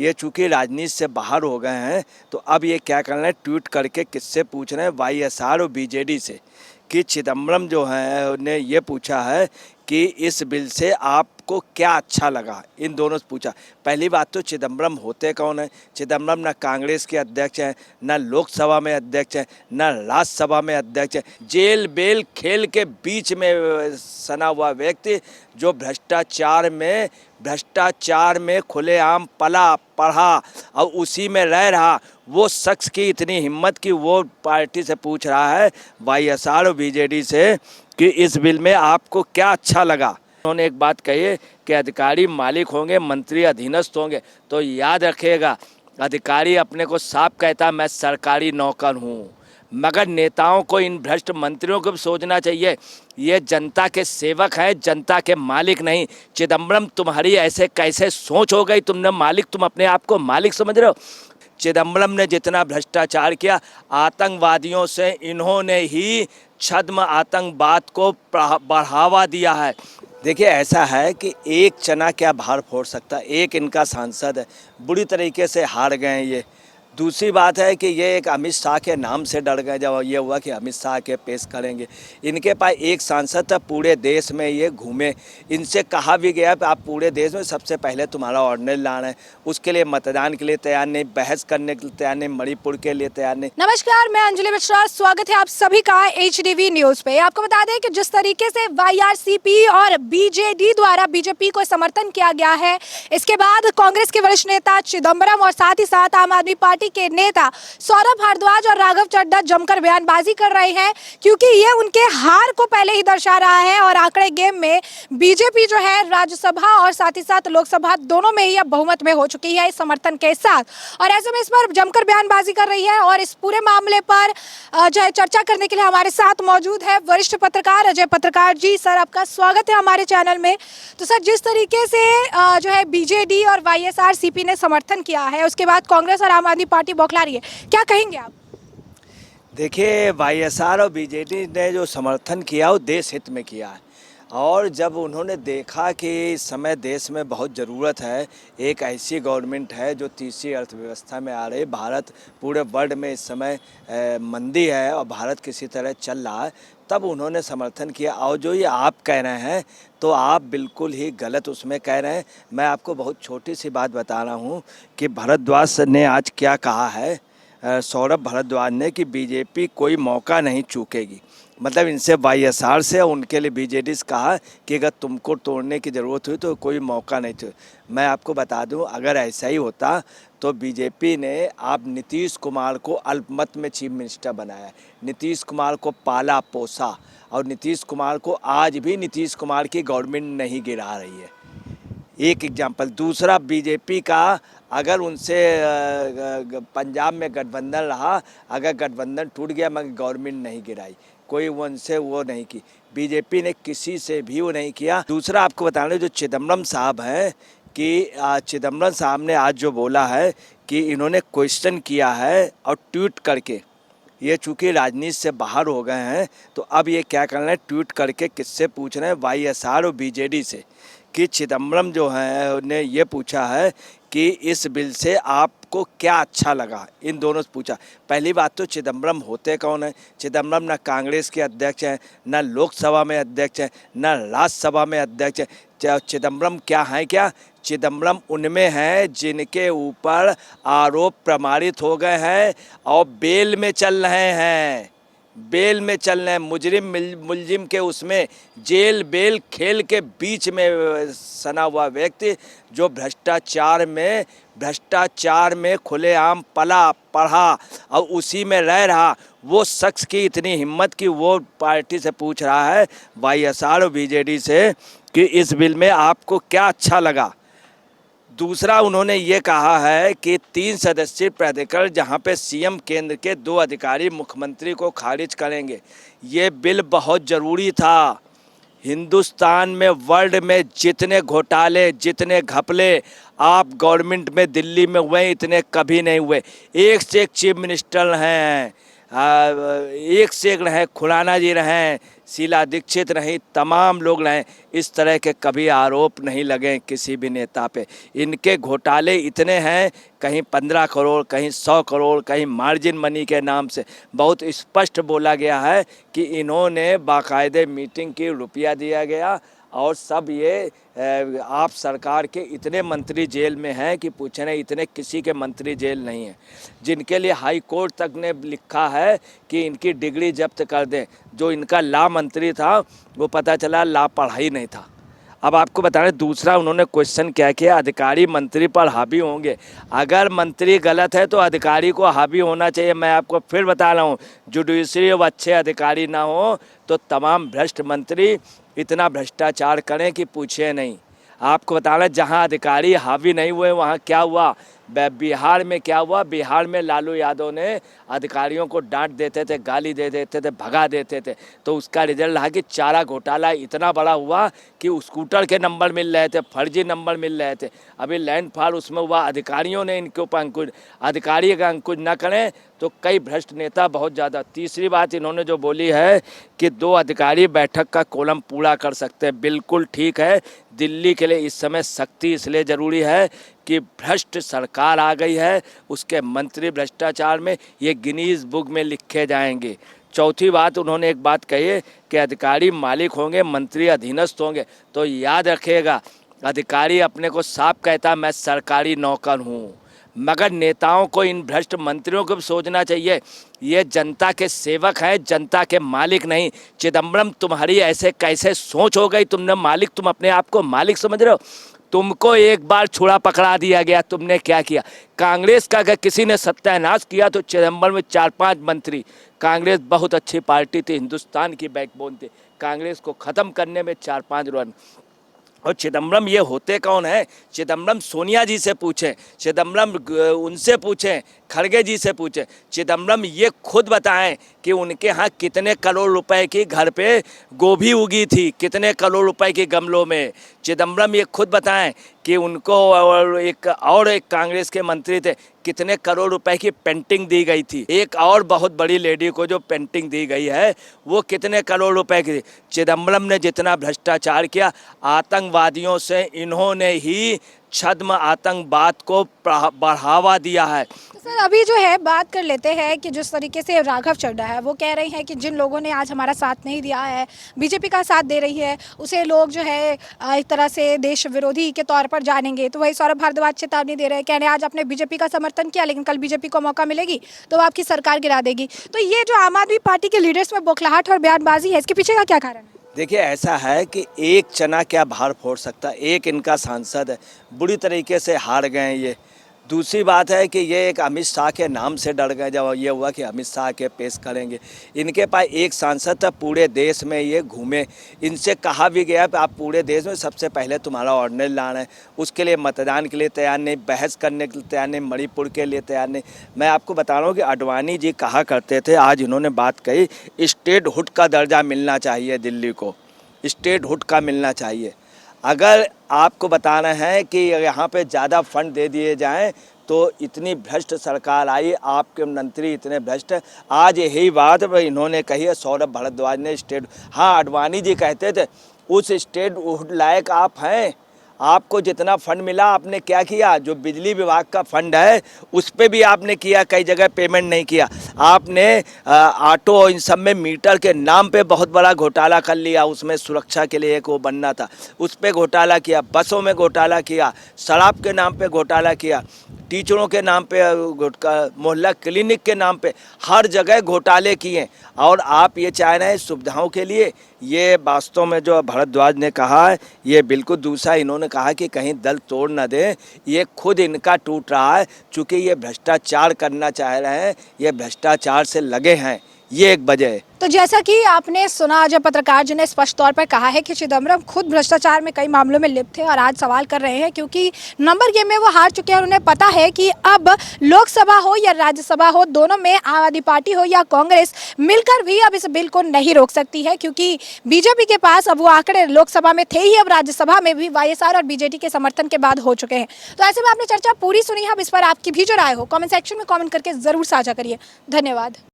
ये चूँकि राजनीति से बाहर हो गए हैं तो अब ये क्या कर रहे हैं, ट्वीट करके किससे पूछ रहे हैं, वाईएसआर और बीजेडी से, कि चिदम्बरम जो है ने ये पूछा है कि इस बिल से आपको क्या अच्छा लगा। इन दोनों से पूछा। पहली बात तो चिदम्बरम होते कौन है? चिदम्बरम ना कांग्रेस के अध्यक्ष हैं, ना लोकसभा में अध्यक्ष हैं, ना राज्यसभा में अध्यक्ष हैं। जेल बेल खेल के बीच में सना हुआ व्यक्ति जो भ्रष्टाचार में खुलेआम पला पढ़ा और उसी में रह रहा, वो शख्स की इतनी हिम्मत कि वो पार्टी से पूछ रहा है, वाईएसआर और बीजेडी से, कि इस बिल में आपको क्या अच्छा लगा। उन्होंने एक बात कही है कि अधिकारी मालिक होंगे, मंत्री अधीनस्थ होंगे। तो याद रखिएगा, अधिकारी अपने को साफ कहता है मैं सरकारी नौकर हूँ, मगर नेताओं को, इन भ्रष्ट मंत्रियों को भी सोचना चाहिए, ये जनता के सेवक हैं, जनता के मालिक नहीं। चिदम्बरम, तुम्हारी ऐसे कैसे सोच हो गई? तुमने मालिक, तुम अपने आप को मालिक समझ रहे हो? चिदम्बरम ने जितना भ्रष्टाचार किया, आतंकवादियों से इन्होंने ही छद्म आतंकवाद को बढ़ावा दिया है। देखिए, ऐसा है कि एक चना क्या भार फोड़ सकता है। एक इनका सांसद है, बुरी तरीके से हार गए ये। दूसरी बात है कि ये एक अमित शाह के नाम से डर गए जब ये हुआ कि अमित शाह के पेश करेंगे। इनके पास एक सांसद था, पूरे देश में ये घूमे। इनसे कहा भी गया कि आप पूरे देश में सबसे पहले तुम्हारा ऑर्डिनरी लाना है, उसके लिए मतदान के लिए तैयार नहीं, बहस करने के लिए तैयार नहीं, मणिपुर के लिए तैयार नहीं। नमस्कार, मैं अंजलि मिश्रा, स्वागत है आप सभी का HDV न्यूज पे। आपको बता दें कि जिस तरीके से वाईआरसीपी और बीजेडी द्वारा बीजेपी को समर्थन किया गया है, इसके बाद कांग्रेस के वरिष्ठ नेता चिदम्बरम और साथ ही साथ आम आदमी पार्टी के नेता सौरभ भारद्वाज और राघव चड्ढा जमकर बयानबाजी कर रहे हैं, क्योंकि ये उनके हार को पहले ही दर्शा रहा है। और आंकड़े गेम में बीजेपी जो है राज्यसभा और साथ ही साथ लोकसभा दोनों में ही अब बहुमत में हो चुकी है इस समर्थन के साथ, और ऐसे में इस पर जमकर बयानबाजी कर रही है। और इस पूरे मामले पर जो है चर्चा करने के लिए हमारे साथ मौजूद है वरिष्ठ पत्रकार अजय पत्रकार जी। सर, आपका स्वागत है हमारे चैनल में। तो सर, जिस तरीके से जो है बीजेडी और वाईएसआरसीपी ने समर्थन किया है, उसके बाद कांग्रेस और आम आदमी पार्टी बौखला रही है, क्या कहेंगे आप? देखिए, वाईएसआर और बीजेडी ने जो समर्थन किया वो देश हित में किया है। और जब उन्होंने देखा कि इस समय देश में बहुत ज़रूरत है, एक ऐसी गवर्नमेंट है जो तीसरी अर्थव्यवस्था में आ रही, भारत पूरे वर्ल्ड में इस समय मंदी है और भारत किसी तरह चल रहा है, तब उन्होंने समर्थन किया। और जो ये आप कह रहे हैं तो आप बिल्कुल ही गलत उसमें कह रहे हैं। मैं आपको बहुत छोटी सी बात बता रहा हूँ कि भारद्वाज ने आज क्या कहा है, सौरभ भारद्वाज ने, कि बीजेपी कोई मौका नहीं चूकेगी। मतलब इनसे वाईएसआर से उनके लिए बीजेडी से कहा कि अगर तुमको तोड़ने की ज़रूरत हुई तो कोई मौका नहीं चाहिए। मैं आपको बता दूं, अगर ऐसा ही होता तो बीजेपी ने आप नीतीश कुमार को अल्पमत में चीफ मिनिस्टर बनाया, नीतीश कुमार को पाला पोसा, और नीतीश कुमार को आज भी नीतीश कुमार की गवर्नमेंट नहीं गिरा रही है। एक एग्जाम्पल। दूसरा, बीजेपी का अगर उनसे पंजाब में गठबंधन रहा, अगर गठबंधन टूट गया मगर गवर्नमेंट नहीं गिराई, कोई उनसे वो नहीं की, बीजेपी ने किसी से भी वो नहीं किया। दूसरा, आपको बताने जो चिदम्बरम साहब हैं, कि चिदम्बरम साहब ने आज जो बोला है कि इन्होंने क्वेश्चन किया है और ट्वीट करके, ये चूँकि राजनीति से बाहर हो गए हैं तो अब ये क्या कर रहे हैं, ट्वीट करके किससे पूछ रहे हैं, वाईएसआर और बीजेडी से, कि चिदम्बरम जो है ने ये पूछा है कि इस बिल से आपको क्या अच्छा लगा। इन दोनों से पूछा। पहली बात तो चिदम्बरम होते कौन है? चिदम्बरम ना कांग्रेस के अध्यक्ष हैं, ना लोकसभा में अध्यक्ष हैं, ना राज्यसभा में अध्यक्ष हैं। चिदम्बरम क्या हैं? क्या चिदम्बरम उनमें हैं जिनके ऊपर आरोप प्रमाणित हो गए हैं और बेल में चल रहे हैं, बेल में चल रहे हैं। मुलजिम के उसमें जेल बेल खेल के बीच में सना हुआ व्यक्ति जो भ्रष्टाचार में खुलेआम पला पढ़ा और उसी में रह रहा, वो शख्स की इतनी हिम्मत कि वो पार्टी से पूछ रहा है, वाईएसआर और बीजेडी से, कि इस बिल में आपको क्या अच्छा लगा। दूसरा, उन्होंने ये कहा है कि 3 सदस्यीय प्राधिकरण जहां पे सीएम केंद्र के 2 अधिकारी मुख्यमंत्री को खारिज करेंगे। ये बिल बहुत ज़रूरी था। हिंदुस्तान में, वर्ल्ड में जितने घोटाले, जितने घपले आप गवर्नमेंट में दिल्ली में हुए, इतने कभी नहीं हुए। एक से एक चीफ मिनिस्टर हैं, एक से एक रहे, खुराना जी रहे, शीला दीक्षित रहीं, तमाम लोग रहे, इस तरह के कभी आरोप नहीं लगे किसी भी नेता पे। इनके घोटाले इतने हैं, कहीं 15 करोड़, कहीं 100 करोड़, कहीं मार्जिन मनी के नाम से। बहुत स्पष्ट बोला गया है कि इन्होंने बाकायदे मीटिंग की, रुपया दिया गया, और सब ये आप सरकार के इतने मंत्री जेल में हैं कि पूछे नहीं, इतने किसी के मंत्री जेल नहीं हैं, जिनके लिए हाई कोर्ट तक ने लिखा है कि इनकी डिग्री जब्त कर दें। जो इनका ला मंत्री था वो पता चला ला पढ़ाई नहीं था। अब आपको बता रहे, दूसरा उन्होंने क्वेश्चन क्या किया, अधिकारी मंत्री पर हावी होंगे। अगर मंत्री गलत है तो अधिकारी को हावी होना चाहिए। मैं आपको फिर बता रहा हूँ, जुडिशरी अब अच्छे अधिकारी ना हो तो तमाम भ्रष्ट मंत्री इतना भ्रष्टाचार करें कि पूछे नहीं। आपको बता रहे, जहाँ अधिकारी हावी नहीं हुए वहाँ क्या हुआ। बिहार में क्या हुआ, बिहार में लालू यादव ने अधिकारियों को डांट देते थे, गाली दे देते थे, भगा देते थे, तो उसका रिजल्ट रहा कि चारा घोटाला इतना बड़ा हुआ कि स्कूटर के नंबर मिल रहे थे, फर्जी नंबर मिल रहे थे। अभी लैंड फॉल उसमें हुआ, अधिकारियों ने इनके ऊपर अंकुश, अधिकारी अगर अंकुश न करें तो कई भ्रष्ट नेता बहुत ज़्यादा। तीसरी बात इन्होंने जो बोली है कि 2 अधिकारी बैठक का कॉलम पूरा कर सकते हैं, बिल्कुल ठीक है। दिल्ली के लिए इस समय सख्ती इसलिए ज़रूरी है कि भ्रष्ट सरकार आ गई है, उसके मंत्री भ्रष्टाचार में ये गिनीज बुक में लिखे जाएंगे। चौथी बात उन्होंने एक बात कही है कि अधिकारी मालिक होंगे, मंत्री अधीनस्थ होंगे। तो याद रखिएगा, अधिकारी अपने को साफ कहता मैं सरकारी नौकर हूँ, मगर नेताओं को, इन भ्रष्ट मंत्रियों को भी सोचना चाहिए, ये जनता के सेवक हैं, जनता के मालिक नहीं। चिदम्बरम, तुम्हारी ऐसे कैसे सोच हो गई, तुमने मालिक, तुम अपने आप को मालिक समझ रहे हो। तुमको एक बार छुरा पकड़ा दिया गया, तुमने क्या किया। कांग्रेस का अगर किसी ने सत्यानाश किया तो चिदम्बरम में 4-5 मंत्री। कांग्रेस बहुत अच्छी पार्टी थी, हिंदुस्तान की बैकबोन थी, कांग्रेस को ख़त्म करने में 4-5 रन। और चिदम्बरम ये होते कौन है? चिदम्बरम सोनिया जी से पूछें, चिदम्बरम उनसे पूछें, खड़गे जी से पूछें। चिदम्बरम ये खुद बताएं कि उनके यहाँ कितने करोड़ रुपए की घर पे गोभी उगी थी, कितने करोड़ रुपए की गमलों में। चिदम्बरम ये खुद बताएं कि उनको और एक कांग्रेस के मंत्री थे, कितने करोड़ रुपए की पेंटिंग दी गई थी। एक और बहुत बड़ी लेडी को जो पेंटिंग दी गई है वो कितने करोड़ रुपए की थी। चिदम्बरम ने जितना भ्रष्टाचार किया, आतंकवादियों से इन्होंने ही छद्म आतंकवाद को बढ़ावा दिया है। सर, अभी जो है बात कर लेते हैं कि जिस तरीके से राघव चड्ढा है, वो कह रहे हैं कि जिन लोगों ने आज हमारा साथ नहीं दिया है, बीजेपी का साथ दे रही है, उसे लोग जो है एक तरह से देश विरोधी के तौर पर जानेंगे। तो वही सौरभ भारद्वाज चेतावनी दे रहे हैं, कह रहे हैं आज आपने बीजेपी का समर्थन किया, लेकिन कल बीजेपी को मौका मिलेगी तो वो आपकी सरकार गिरा देगी। तो ये जो आम आदमी पार्टी के लीडर्स में बौखलाहट और बयानबाजी है, इसके पीछे का क्या कारण है? देखिए, ऐसा है कि एक चना क्या भार फोड़ सकता है। एक इनका सांसद है, बुरी तरीके से हार गए ये। दूसरी बात है कि ये एक अमित शाह के नाम से डर गए, जब ये हुआ कि अमित शाह के पेश करेंगे। इनके पास एक सांसद था, पूरे देश में ये घूमे, इनसे कहा भी गया कि आप पूरे देश में सबसे पहले तुम्हारा ऑर्डिनरी लाना है, उसके लिए मतदान के लिए तैयार नहीं, बहस करने के लिए तैयार नहीं, मणिपुर के लिए तैयार नहीं। मैं आपको बता रहा हूँ कि आडवाणी जी कहा करते थे, आज इन्होंने बात कही, स्टेटहुड का दर्जा मिलना चाहिए दिल्ली को, स्टेटहुड का मिलना चाहिए। अगर आपको बताना है कि यहाँ पे ज़्यादा फंड दे दिए जाएं तो इतनी भ्रष्ट सरकार आई, आपके मंत्री इतने भ्रष्ट हैं। आज यही बात इन्होंने कही है, सौरभ भारद्वाज ने हाँ, आडवाणी जी कहते थे उस स्टेटहुड लायक आप हैं। आपको जितना फंड मिला आपने क्या किया? जो बिजली विभाग का फंड है उस पे भी आपने किया, कई जगह पेमेंट नहीं किया। आपने ऑटो इन सब में मीटर के नाम पे बहुत बड़ा घोटाला कर लिया, उसमें सुरक्षा के लिए एक वो बनना था, उस पे घोटाला किया, बसों में घोटाला किया, शराब के नाम पे घोटाला किया, टीचरों के नाम पे, मोहल्ला क्लिनिक के नाम पे, हर जगह घोटाले किए। और आप ये चाह रहे हैं सुविधाओं के लिए। ये वास्तव में जो भारद्वाज ने कहा है ये बिल्कुल दूसरा। इन्होंने कहा कि कहीं दल तोड़ न दे, ये खुद इनका टूट रहा है, चूँकि ये भ्रष्टाचार करना चाह रहे हैं, ये भ्रष्टाचार से लगे हैं, ये एक वजह है। तो जैसा कि आपने सुना, जब पत्रकार जी ने स्पष्ट तौर पर कहा है कि चिदम्बरम खुद भ्रष्टाचार में कई मामलों में लिप्त थे और आज सवाल कर रहे हैं क्योंकि नंबर गेम में वो हार चुके हैं और उन्हें पता है कि अब लोकसभा हो या राज्यसभा हो, दोनों में आम आदमी पार्टी हो या कांग्रेस मिलकर भी अब इस बिल को नहीं रोक सकती है, क्योंकि बीजेपी के पास अब वो आंकड़े लोकसभा में थे ही, अब राज्यसभा में भी वाईएसआर और बीजेडी के समर्थन के बाद हो चुके हैं। तो ऐसे में आपने चर्चा पूरी सुनी है, अब इस पर आपकी भी जो राय हो कॉमेंट सेक्शन में कॉमेंट करके जरूर साझा करिए। धन्यवाद।